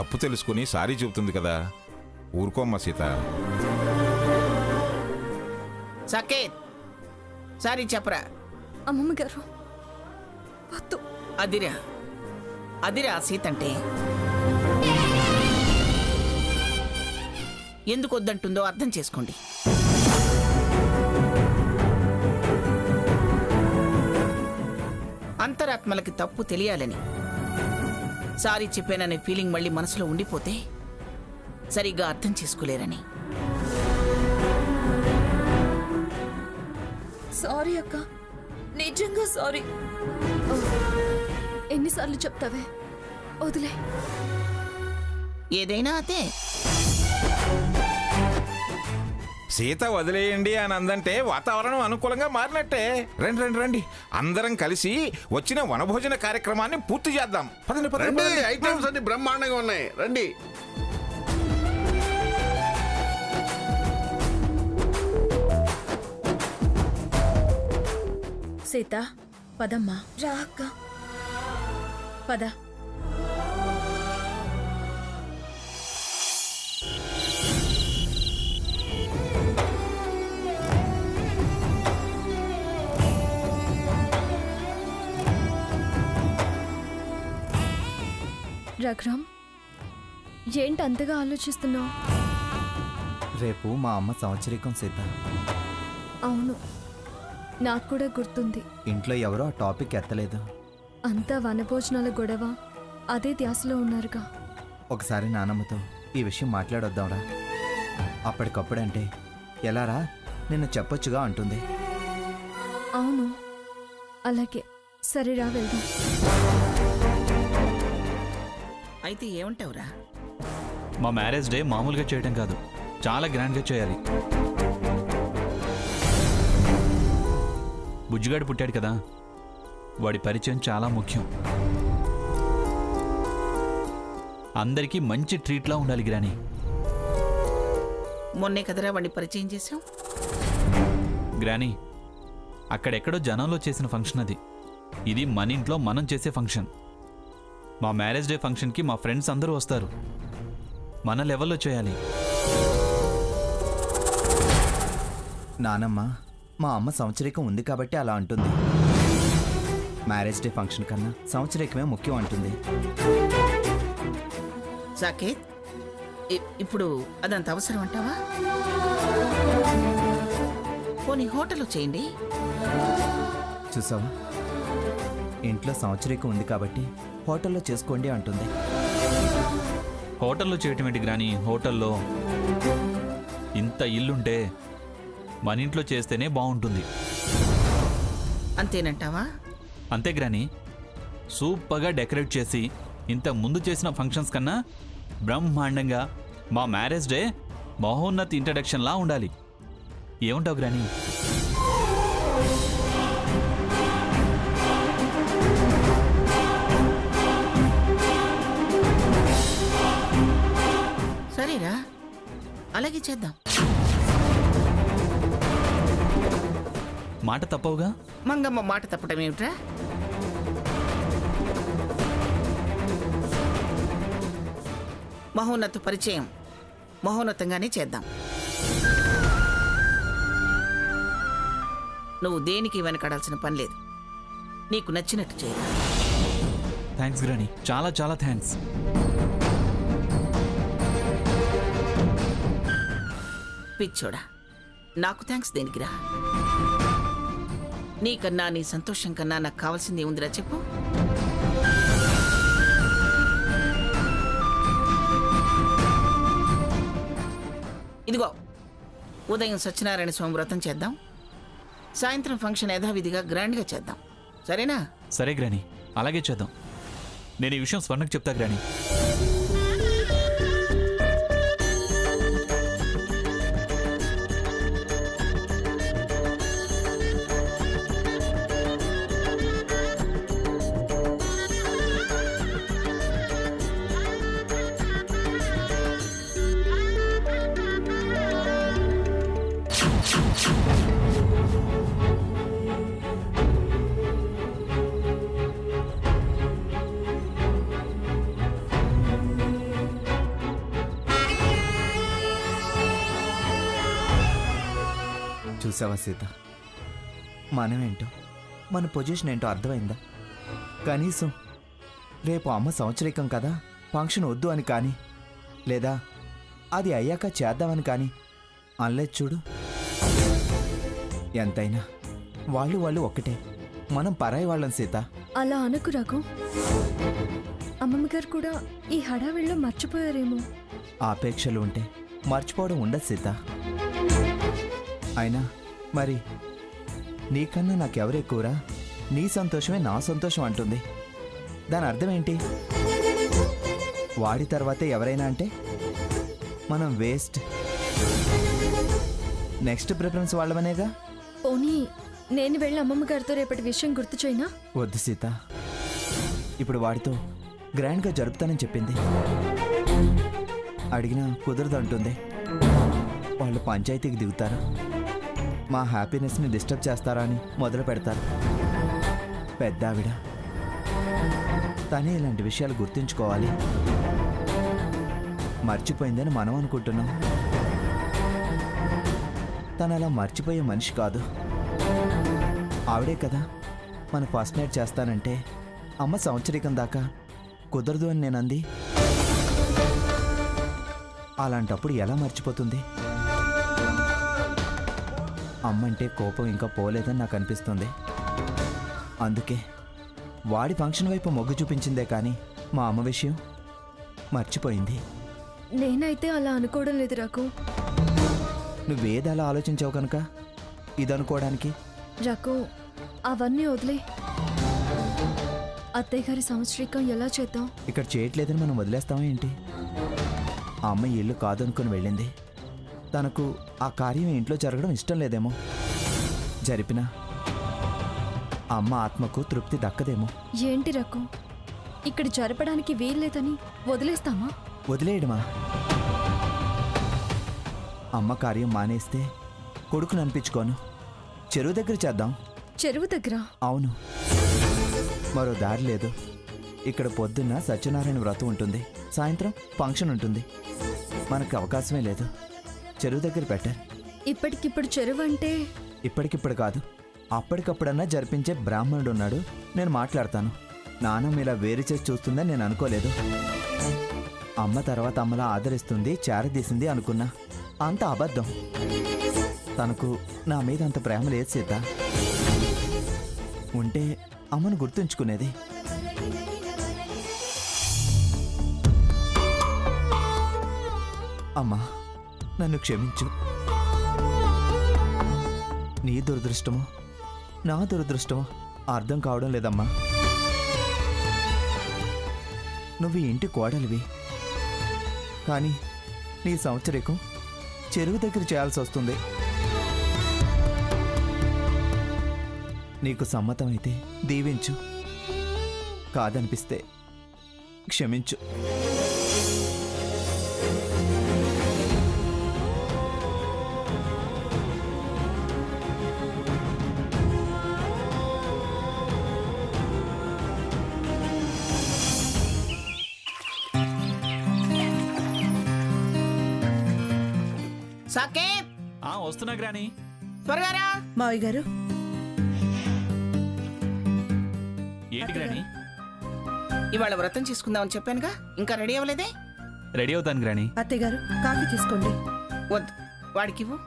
తప్పు తెలుసుకుని సారీ చెబుతుంది కదా, ఊరుకోమ్మ సీత. సకేత్ సారీ చెప్పరా. అమ్మమ్మ గారు వద్దు. అదిరా అదిరా సీత అంటే. ఎందుకు వద్దంటుందో అర్థం చేసుకోండి. అంతరాత్మలకి తప్పు తెలియాలని, సారీ చెప్పాననే ఫీలింగ్ మళ్ళీ మనసులో ఉండిపోతే సరిగ్గా అర్థం చేసుకోలేరని. సారీ అక్క, నిజంగా సారీ. ఎన్నిసార్లు చెప్తావే, వదిలే. ఏదైనా అదే. సీత వదిలేయండి అని అందంటే వాతావరణం అనుకూలంగా మారినట్టే. రండి రండి రండి, అందరం కలిసి వచ్చిన వనభోజన కార్యక్రమాన్ని పూర్తి చేద్దాం. పదండి పదండి. ఐటమ్స్ అన్ని బ్రహ్మాండంగా ఉన్నాయి, రండి. సీత పదమ్మా. రా అక్క, పద. రఘురామ్, ఏంటి అంతగా ఆలోచిస్తున్నావు? రేపు మా అమ్మ సంవత్సరీకం సీత. అవును, నాకు కూడా గుర్తుంది. ఇంట్లో ఎవరో ఆ టాపిక్ ఎత్తలేదు. అంతా వనభోజనాల గొడవ, అదే ధ్యాసలో ఉన్నారుగా. ఒకసారి నానమ్మతో ఈ విషయం మాట్లాడొద్దాంరా. అప్పటికప్పుడంటే ఎలారా, నిన్ను చెప్పొచ్చుగా అంటుంది. అవును, అలాగే. సరేరా, వెళ్దాం. అయితే ఏమంటావురా? మా మ్యారేజ్ డే మామూలుగా చేయడం కాదు, చాలా గ్రాండ్గా చేయాలి. బుజ్జిగాడు పుట్టాడు కదా, వాడి పరిచయం చాలా ముఖ్యం. అందరికీ మంచి ట్రీట్లా ఉండాలి గ్రాని. మొన్నే కదరా వాడిని పరిచయం చేశాం. గ్రాని, అక్కడెక్కడో జనంలో చేసిన ఫంక్షన్ అది. ఇది మన ఇంట్లో మనం చేసే ఫంక్షన్. మా మ్యారేజ్ డే ఫంక్షన్కి మా ఫ్రెండ్స్ అందరూ వస్తారు. మన లెవెల్లో చేయాలి. నానమ్మ, మా అమ్మ సంవత్సరీకం ఉంది కాబట్టి అలా అంటుంది. మ్యారేజ్ డే ఫంక్షన్ కన్నా సంవత్సరీకమే ముఖ్యం అంటుంది. సాకేత్, ఇప్పుడు అదంత అవసరం అంటావా? పోనీ హోటల్లో చేయండి. చూసావా, ఇంట్లో సంవత్సరీకం ఉంది కాబట్టి హోటల్లో చేసుకోండి అంటుంది. హోటల్లో చేయటం ఏంటి గ్రాని? హోటల్లో ఇంత ఇల్లుంటే మన ఇంట్లో చేస్తేనే బాగుంటుంది. అంతేనంటావా? అంతే గ్రాని, సూపర్గా డెకరేట్ చేసి ఇంత ముందు చేసిన ఫంక్షన్స్ కన్నా బ్రహ్మాండంగా మా మ్యారేజ్ డే మహోన్నత ఇంట్రడక్షన్లా ఉండాలి. ఏముంటావు గ్రాని? సరేరా, అలాగే చేద్దాం. మాట తప్పవుగా? మంగమ్మ మాట తప్పటం ఏమిట్రా? మహోన్నత పరిచయం మహోన్నతంగానే చేద్దాం. నువ్వు దేనికి వెనకాడాల్సిన పని లేదు. నీకు నచ్చినట్టు చేయాలి. థ్యాంక్స్ గ్రాని, చాలా చాలా థ్యాంక్స్. పిచ్చోడా, నాకు థ్యాంక్స్ దేనికిరా? నీకన్నా నీ సంతోషం కన్నా నాకు కావాల్సింది ఏముందిరా చెప్పు? ఇదిగో, ఉదయం సత్యనారాయణ స్వామి వ్రతం చేద్దాం. సాయంత్రం ఫంక్షన్ యథావిధిగా గ్రాండ్గా చేద్దాం. సరేనా? సరే గ్రాని, అలాగే చేద్దాం. నేను ఈ విషయం స్వర్ణకు చెప్తా గ్రాని. చూసావా సీత, మనమేంటో మన పొజిషన్ ఏంటో అర్థమైందా? కనీసం రేపు అమ్మ సంవత్సరికం కదా, ఫంక్షన్ వద్దు అని కానీ, లేదా అది అయ్యాక చేద్దామని కానీ అనలేదు చూడు. ఎంతైనా వాళ్ళు ఒక్కటే, మనం పరాయి వాళ్ళం సీత. అలా అనుకు రఘు. అమ్మమ్మ గారు కూడా ఈ హడావిడిలో మర్చిపోయారేమో. ఆపేక్షలు ఉంటే మర్చిపోవడం ఉండదు సీత. అయినా మరి నీకన్నా నాకెవరెక్కువరా? నీ సంతోషమే నా సంతోషం అంటుంది. దాని అర్థం ఏంటి? వాడి తర్వాతే ఎవరైనా అంటే మనం వేస్ట్. Next preference వాళ్ళమనేగా. పోనీ నేను వెళ్ళి అమ్మమ్మ గారితో రేపటి విషయం గుర్తు చేయనా? వద్దు సీత, ఇప్పుడు వాడితో గ్రాండ్గా జరుపుతానని చెప్పింది. అడిగినా కుదరదు అంటుంది. వాళ్ళు పంచాయతీకి దిగుతారా, మా హ్యాపీనెస్ని డిస్టర్బ్ చేస్తారా అని మొదలు పెడతారు. పెద్ద ఆవిడ, తనే ఇలాంటి విషయాలు గుర్తుంచుకోవాలి. మర్చిపోయిందని మనం అనుకుంటున్నాం. తను అలా మర్చిపోయే మనిషి కాదు. ఆవిడే కదా మన ఫస్ట్ నైట్ చేస్తానంటే అమ్మ సంవత్సరికం దాకా కుదరదు అని నేను అంది. అలాంటప్పుడు ఎలా మర్చిపోతుంది? అమ్మంటే కోపం ఇంకా పోలేదని నాకు అనిపిస్తుంది. అందుకే వాడి ఫంక్షన్ వైపు మొగ్గు చూపించిందే కానీ మా అమ్మ విషయం మర్చిపోయింది. నేనైతే అలా అనుకోవడం లేదు రఘు. నువ్వేది అలా ఆలోచించావు కనుక ఇదనుకోవడానికి. రఘు, అవన్నీ వదిలే. అత్తయ్య గారి సంవత్సరికం ఎలా చేద్దాం? ఇక్కడ చేయట్లేదని మనం వదిలేస్తామా ఏంటి? ఆ అమ్మ ఇల్లు కాదనుకుని వెళ్ళింది. తనకు ఆ కార్యం ఇంట్లో జరగడం ఇష్టం లేదేమో. జరిపినా అమ్మ ఆత్మకు తృప్తి దక్కదేమో. ఏంటి రఘు, ఇక్కడ జరపడానికి వీల్లేదని వదిలేస్తామా? వదిలేయడమా? అమ్మ కార్యం మానేస్తే కొడుకుని అనిపించుకోను. చెరువు దగ్గర చేద్దాం. చెరువు దగ్గర? అవును, మరో దారి లేదు. ఇక్కడ పొద్దున్న సత్యనారాయణ వ్రతం ఉంటుంది, సాయంత్రం ఫంక్షన్ ఉంటుంది. మనకు అవకాశమే లేదు. చెరువు దగ్గర బెటర్. ఇప్పటికిప్పుడు చెరువు అంటే? ఇప్పటికిప్పుడు కాదు, అప్పటికప్పుడన్నా జరిపించే బ్రాహ్మణుడు ఉన్నాడు, నేను మాట్లాడతాను. నాన్నమ్మ ఇలా వేరు చేసి చూస్తుందని నేను అనుకోలేదు. అమ్మ తర్వాత అమ్మలా ఆదరిస్తుంది, చేరదీసింది అనుకున్నా. అంత అబద్ధం. తనకు నా మీద అంత ప్రేమ లేదు సీత. ఉంటే అమ్మను గుర్తుంచుకునేది. అమ్మా, నన్ను క్షమించు. నీ దురదృష్టమో నా దురదృష్టమో అర్థం కావడం లేదమ్మా. నువ్వు ఈ ఇంటి కోడలివి, కానీ నీ సంవత్సరికం చెరువు దగ్గర చేయాల్సి వస్తుంది. నీకు సమ్మతమైతే దీవించు, కాదనిపిస్తే క్షమించు. సాకేత్, వస్తున్నా గ్రాని. త్వరగా రా. మావయ్య గారు, ఏంటి గ్రాని? ఇవాళ వ్రతం చేసుకుందామని చెప్పానుగా, ఇంకా రెడీ అవ్వలేదే? రెడీ అవుతాను గ్రాని. అత్తయ్య గారు కాఫీ తీసుకోండి. వద్దు, వాడికి ఇవ్వు.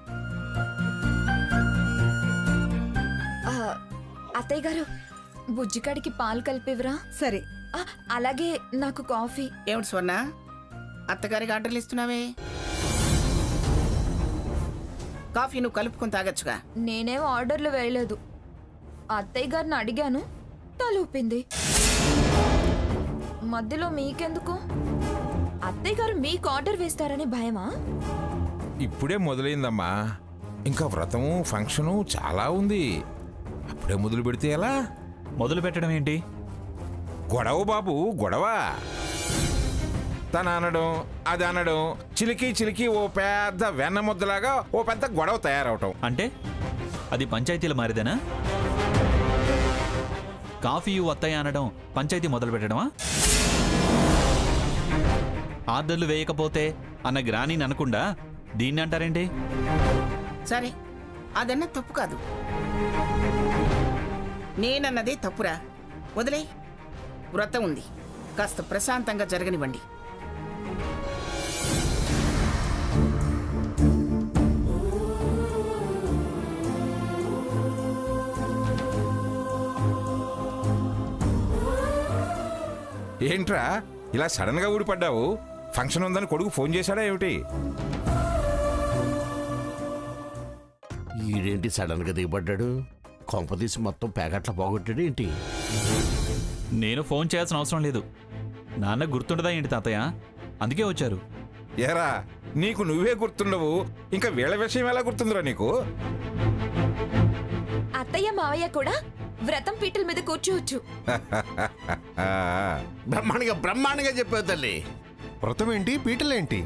అత్తయ్య గారు, బుజ్జికాడికి పాలు కలిపివరా? సరే. అలాగే నాకు కాఫీ. ఏమిటి స్వర్ణ, అత్తగారికి ఆర్డర్లు ఇస్తున్నావే? కాఫీ నువ్వు కలుపుకొని తాగొచ్చుగా. నేనేం ఆర్డర్లు వేయలేదు. అత్తయ్య గారిని అడిగాను, తలూపింది. మధ్యలో మీకెందుకు? అత్తయ్య గారు మీకు ఆర్డర్ వేస్తారని భయమా? ఇప్పుడే మొదలైందమ్మా, ఇంకా వ్రతము ఫంక్షను చాలా ఉంది. అప్పుడే మొదలు పెడితే ఎలా? మొదలు పెట్టడం ఏంటి? గొడవ బాబు, గొడవ. తన అనడం అది అనడం, చిలికి చిలికి ఓ పెద్ద వెన్న ముద్దలాగా ఓ పెద్ద గొడవ తయారవటం. అంటే అది పంచాయతీల మారిదేనా? కాఫీ వత్తయ్య అనడం పంచాయతీ మొదలు పెట్టడమా? ఆర్డర్లు వేయకపోతే అన్న గ్రానీని అనకుండా దీన్ని అంటారేంటి? సరే, అదన్న తప్పు కాదు. నేనన్నదే తప్పురా. వదిలే, వ్రతం ఉంది, కాస్త ప్రశాంతంగా జరగనివ్వండి. ఏంట్రా ఇలా సడన్ గా ఊడిపడ్డావు? ఫంక్షన్ ఉందని కొడుకు ఫోన్ చేశాడా ఏమిటి? ఈడేంటి సడన్ గా దిగబడ్డాడు? కొంపదీసి మొత్తం ప్యాకెట్ల పోగొట్టాడు ఏంటి? నేను ఫోన్ చేయాల్సిన అవసరం లేదు. నాన్న గుర్తుండదా ఏంటి తాతయ్య? అందుకే వచ్చారు. ఏరా, నీకు నువ్వే గుర్తుండవు, ఇంకా వీళ్ళ విషయం ఎలా గుర్తుందిరా నీకు? అత్తయ్య మావయ్య కూడా వ్రతం పీటల మీద కూర్చోవచ్చు. బ్రహ్మాండంగా చెప్పావు తల్లి. వ్రతం ఏంటి, పీటలేంటి?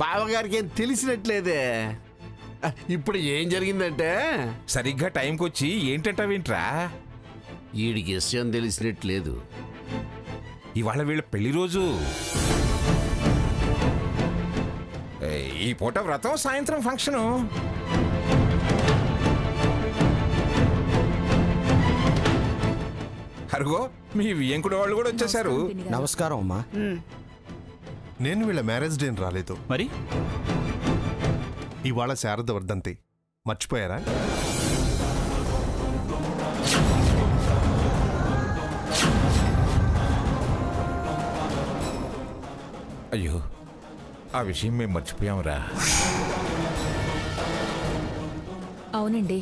బావగారికి ఏం తెలిసినట్లేదే. ఇప్పుడు ఏం జరిగిందంటే సరిగ్గా టైంకి వచ్చి ఏంటంటావేంట్రా? వీడికి విషయం తెలిసినట్లేదు. ఇవాళ వీళ్ళ పెళ్లి రోజు. ఈ పూట వ్రతం, సాయంత్రం ఫంక్షను. అరుగో మీ వియంకుడు వాళ్ళు కూడా వచ్చేసారు. నమస్కారం అమ్మా. నేను వీళ్ళ మ్యారేజ్ డేని రాలేదు. మరి ఇవాళ శారద వర్ధంతి. మర్చిపోయారా? అయ్యో, ఆ విషయం మేము మర్చిపోయాంరా. అవునండి,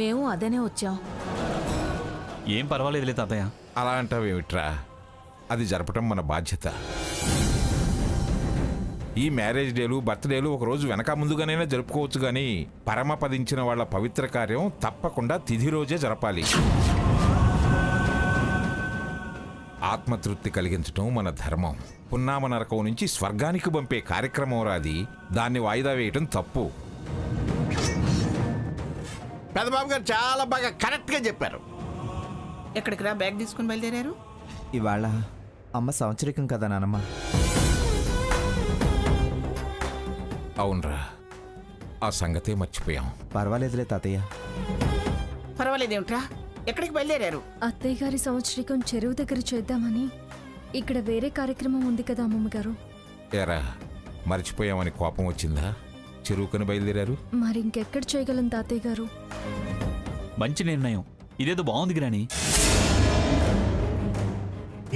మేము అదనే వచ్చాం. ఏం పర్వాలేదులే తాతయ్య. అలా అంటావేమిట్రా? అది జరపటం మన బాధ్యత. ఈ మ్యారేజ్ డేలు, బర్త్డేలు ఒకరోజు వెనక ముందుగానైనా జరుపుకోవచ్చు, కానీ పరమపదించిన వాళ్ళ పవిత్ర కార్యం తప్పకుండా తిథి రోజే జరపాలి. ఆత్మతృప్తి కలిగించటం మన ధర్మం. పున్నామ నరకం నుంచి స్వర్గానికి పంపే కార్యక్రమం రాది. దాన్ని వాయిదా వేయటం తప్పు. పెద్దబాబు గారు చాలా బాగా కరెక్ట్ గా చెప్పారు. ఎక్కడికి రా బ్యాగ్ తీసుకుని బయలుదేరారు? ఇవాళ అమ్మ సంవత్సరికం కదా నానమ్మ. అవునరా, ఆ సంగతే మర్చిపోయాం. పర్వాలేదులే తాతయ్య. పర్వాలేదేమిట్రా, ఎక్కడికి బయలుదేరారు? అత్తయ్య గారి సంవత్సరికం చెరువు దగ్గర చేద్దామని. ఇక్కడ వేరే కార్యక్రమం ఉంది కదా అమ్మమ్మ గారు. ఏరా, మర్చిపోయామని కోపం వచ్చిందా? చెరువుకొని బయలుదేరారు. మరి ఇంకెక్కడ చేయగలం తాతయ్య గారు? మంచి నిర్ణయం. ఇదేదో బాగుంది గ్రాని.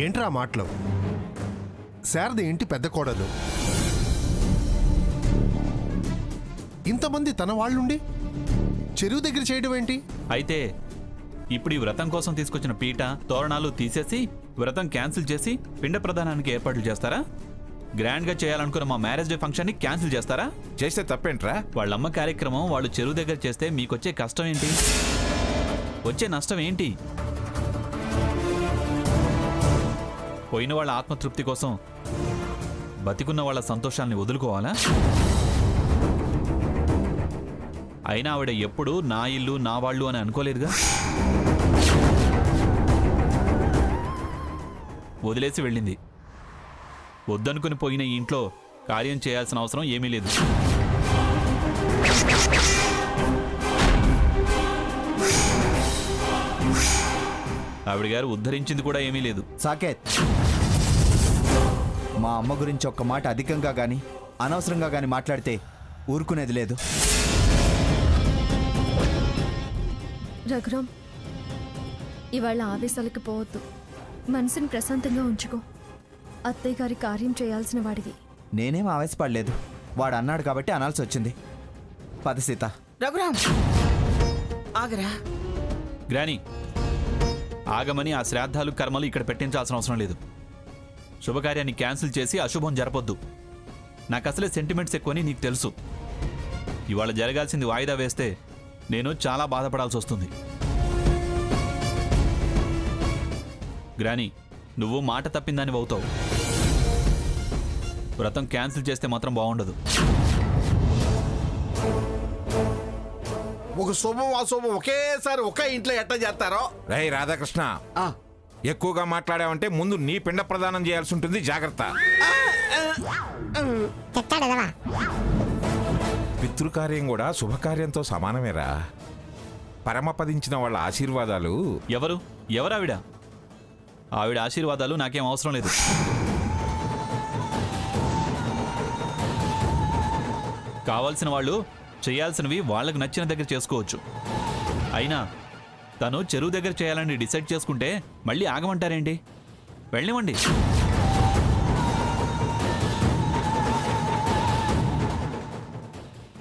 ఏంట్రా మాటలు? శారద ఏంటి పెద్ద కోడలు, ఇంతమంది తన వాళ్ళుండి చెరువు దగ్గర చేయడం ఏంటి? అయితే ఇప్పుడు ఈ వ్రతం కోసం తీసుకొచ్చిన పీట, తోరణాలు తీసేసి వ్రతం క్యాన్సిల్ చేసి పిండ ప్రదానానికి ఏర్పాట్లు చేస్తారా? గ్రాండ్గా చేయాలనుకున్న మా మ్యారేజ్ డే ఫంక్షన్ని క్యాన్సిల్ చేస్తారా? చేస్తే తప్పేంట్రా? వాళ్ళమ్మ కార్యక్రమం వాళ్ళు చెరువు దగ్గర చేస్తే మీకొచ్చే కష్టం ఏంటి? వచ్చే నష్టం ఏంటి? పోయిన వాళ్ళ ఆత్మతృప్తి కోసం బతికున్న వాళ్ళ సంతోషాల్ని వదులుకోవాలా? అయినా ఆవిడ ఎప్పుడు నా ఇల్లు, నా వాళ్ళు అని అనుకోలేదుగా. వదిలేసి వెళ్ళింది. వద్దనుకుని పోయిన ఈ ఇంట్లో కార్యం చేయాల్సిన అవసరం ఏమీ లేదు. ఆవిడ గారు ఉద్ధరించింది కూడా ఏమీ లేదు. సాకేత్, మా అమ్మ గురించి ఒక్క మాట అధికంగా గాని అనవసరంగా గాని మాట్లాడితే ఊరుకునేది లేదు. రఘురామ్, ఇవాళ ఆవేశాలకు పోవద్దు. మనసుని ప్రశాంతంగా ఉంచుకో. అత్తయ్య గారి కార్యం చేయాల్సిన వాడివి. నేనేం ఆవేశపడలేదు. వాడు అన్నాడు కాబట్టి అనాల్సి వచ్చింది. పద సీత. రఘురామ్, ఆగరా. గ్రాని, ఆగమని ఆ శ్రాద్ధాలు, కర్మలు ఇక్కడ పెట్టించాల్సిన అవసరం లేదు. శుభకార్యాన్ని క్యాన్సిల్ చేసి అశుభం జరపొద్దు. నాకు అసలే సెంటిమెంట్స్ ఎక్కువని నీకు తెలుసు. ఇవాళ జరగాల్సింది వాయిదా వేస్తే నేను చాలా బాధపడాల్సి వస్తుంది. గ్రాని, నువ్వు మాట తప్పిందని అవుతావు. వ్రతం క్యాన్సిల్ చేస్తే మాత్రం బాగుండదు. ఒక శుభం అశుభం ఒకేసారి ఒకే ఇంట్లో ఎట్లా చేస్తారో. రేయ్ రాధాకృష్ణ, ఎక్కువగా మాట్లాడావంటే ముందు నీ పిండ ప్రదానం చేయాల్సి ఉంటుంది. జాగ్రత్త. పితృకార్యం కూడా శుభకార్యంతో సమానమేరా. పరమపదించిన వాళ్ళ ఆశీర్వాదాలు. ఎవరావిడ? ఆవిడ ఆశీర్వాదాలు నాకేం అవసరం లేదు. కావాల్సిన వాళ్ళు చేయాల్సినవి వాళ్ళకు నచ్చిన దగ్గర చేసుకోవచ్చు. అయినా తను చెరువు దగ్గర చేయాలని డిసైడ్ చేసుకుంటే మళ్ళీ ఆగమంటారేంటి? వెళ్ళనివ్వండి.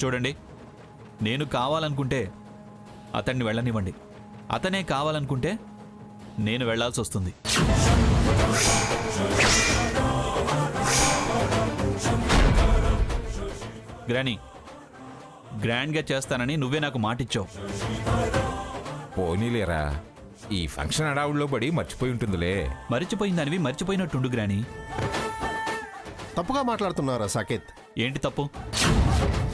చూడండి, నేను కావాలనుకుంటే అతన్ని వెళ్ళనివ్వండి. అతనే కావాలనుకుంటే నేను వెళ్ళాల్సి వస్తుంది. గ్రానీ, గ్రాండ్గా చేస్తానని నువ్వే నాకు మాటిచ్చావు. పోనీలేరా, ఈ ఫంక్షన్ అడావుల్లో పడి మర్చిపోయి ఉంటుందిలే. మర్చిపోయిందనివి మర్చిపోయినట్టుండు గ్రానీ. తప్పుగా మాట్లాడుతున్నారా సాకేత్? ఏంటి తప్పు?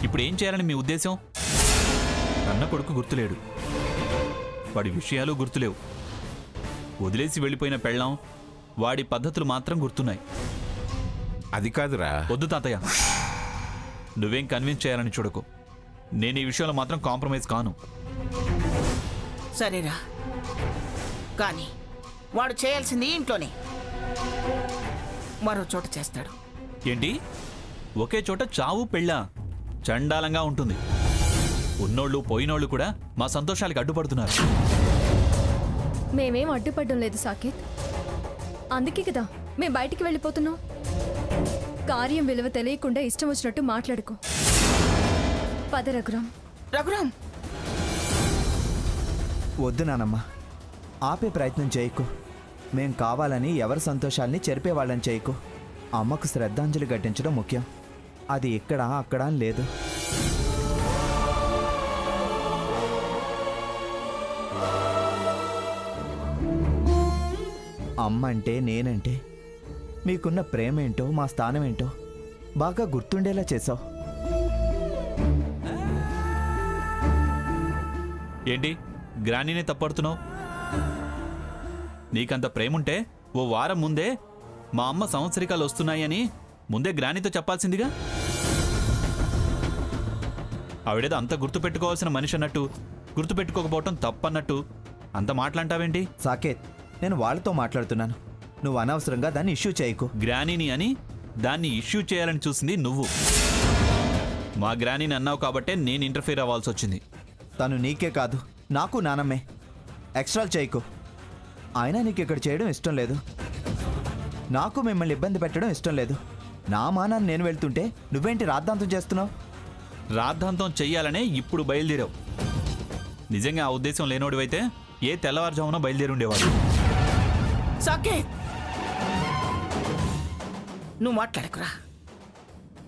ఇప్పుడు ఏం చేయాలని మీ ఉద్దేశం? అన్న కొడుకు గుర్తులేడు, వాడి విషయాలు గుర్తులేవు. వదిలేసి వెళ్ళిపోయిన పెళ్ళాం, వాడి పద్ధతులు మాత్రం గుర్తున్నాయి. అది కాదురా. వద్దు తాతయ్య, నువ్వేం కన్విన్స్ చేయాలని చూడకు. నేను ఈ విషయంలో మాత్రం కాంప్రమైజ్ కాను. సరేరా, కానీ వాడు చేయాల్సింది ఇంట్లోనే, మరో చోట చేస్తాడు. ఏంటి? ఒకే చోట చావు పెళ్ళా? చండాలంగా ఉంటుంది. ఉన్నోళ్ళు పోయినోళ్ళు కూడా మా సంతోషాలకు అడ్డుపడుతున్నారు. మేమేం అడ్డుపడడం లేదు సాకేత్. అందుకే కదా మేము బయటికి వెళ్ళిపోతున్నాం. కార్యం విలువ తెలియకుండా ఇష్టం వచ్చినట్టు మాట్లాడుకో. పద రఘురాం. రఘురాం, వద్దు నానమ్మ, ఆపే ప్రయత్నం చేయకు. మేం కావాలని ఎవరి సంతోషాల్ని చెరిపేవాళ్ళని చేయకు. అమ్మకు శ్రద్ధాంజలి ఘటించడం ముఖ్యం. అది ఇక్కడ అక్కడ అని లేదు. అమ్మ అంటే నేనంటే మీకున్న ప్రేమేంటో మా స్థానమేంటో బాగా గుర్తుండేలా చేసావు. ఏంటి గ్రానీనే తప్పడుతున్నావు? నీకంత ప్రేముంటే ఓ వారం ముందే మా అమ్మ సంవత్సరికాలు వస్తున్నాయని ముందే గ్రానీతో చెప్పాల్సిందిగా. ఆవిడేదో అంత గుర్తుపెట్టుకోవాల్సిన మనిషి అన్నట్టు గుర్తుపెట్టుకోకపోవటం తప్పన్నట్టు అంత మాట్లాంటావేంటి? సాకేత్, నేను వాళ్ళతో మాట్లాడుతున్నాను. నువ్వు అనవసరంగా దాన్ని ఇష్యూ చేయకు. గ్రానీని అని దాన్ని ఇష్యూ చేయాలని చూసింది నువ్వు. మా గ్రానీని అన్నావు కాబట్టే నేను ఇంటర్ఫీర్ అవ్వాల్సి వచ్చింది. తను నీకే కాదు, నాకు నానమ్మే. ఎక్స్ట్రాలు చేయకు. అయినా నీకు ఇక్కడ చేయడం ఇష్టం లేదు, నాకు మిమ్మల్ని ఇబ్బంది పెట్టడం ఇష్టం లేదు. నా మానాన్ని నేను వెళ్తుంటే నువ్వేంటి రాద్ధాంతం చేస్తున్నావు? రాద్ధాంతం చెయ్యాలనే ఇప్పుడు బయలుదేరావు. నిజంగా ఆ ఉద్దేశం లేనోడివైతే ఏ తెల్లవారుజామున బయలుదేరి ఉండేవాడు. సాకేత్, నువ్వు మాట్లాడకురా.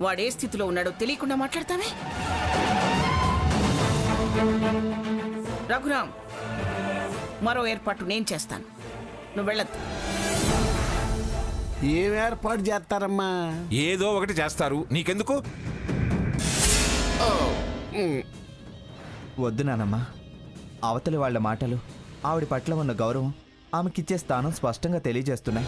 వాడే స్థితిలో ఉన్నాడో తెలియకుండా మాట్లాడతావే. రఘురాం, మరో ఏర్పాటు నేను చేస్తాను, నువ్వు వెళ్ళొద్దు. ఏం ఏర్పాటు చేస్తారమ్మా? ఏదో ఒకటి చేస్తారు, నీకెందుకు? వద్దు నానమ్మ. అవతలి వాళ్ళ మాటలు, ఆవిడ పట్ల ఉన్న గౌరవం, ఆమెకిచ్చే స్థానం స్పష్టంగా తెలియజేస్తున్నాయి.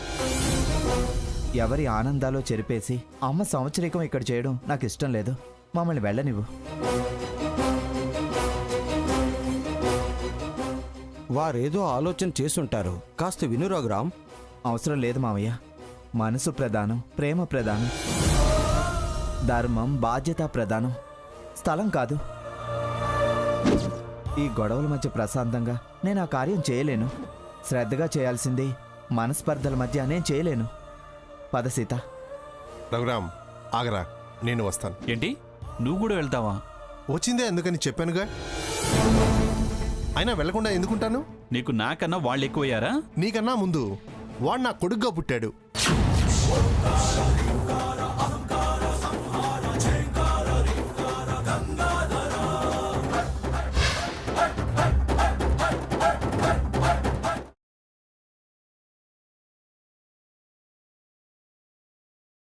ఎవరి ఆనందాలో చెరిపేసి అమ్మ సంవత్సరికం ఇక్కడ చేయడం నాకు ఇష్టం లేదు. మమ్మల్ని వెళ్ళనివ్వు. వారేదో ఆలోచన చేసుంటారు, కాస్త విను రఘురాం. అవసరం లేదు మావయ్య. మనసు ప్రధానం, ప్రేమ ప్రధానం, ధర్మం బాధ్యత ప్రధానం, స్థలం కాదు. ఈ గొడవల మధ్య ప్రశాంతంగా నేను ఆ కార్యం చేయలేను. శ్రద్ధగా చేయాల్సింది మనస్పర్ధల మధ్య నేను చేయలేను. పద సీత. రఘురాం, ఆగరా, నేను వస్తాను. ఏంటి, నువ్వు కూడా వెళ్తావా? వచ్చిందే ఎందుకని చెప్పానుగా. అయినా వెళ్లకుండా ఎందుకుంటాను? నీకు నాకన్నా వాళ్ళు ఎక్కువయ్యారా? నీకన్నా ముందు వాడు నా కొడుగ్గా పుట్టాడు.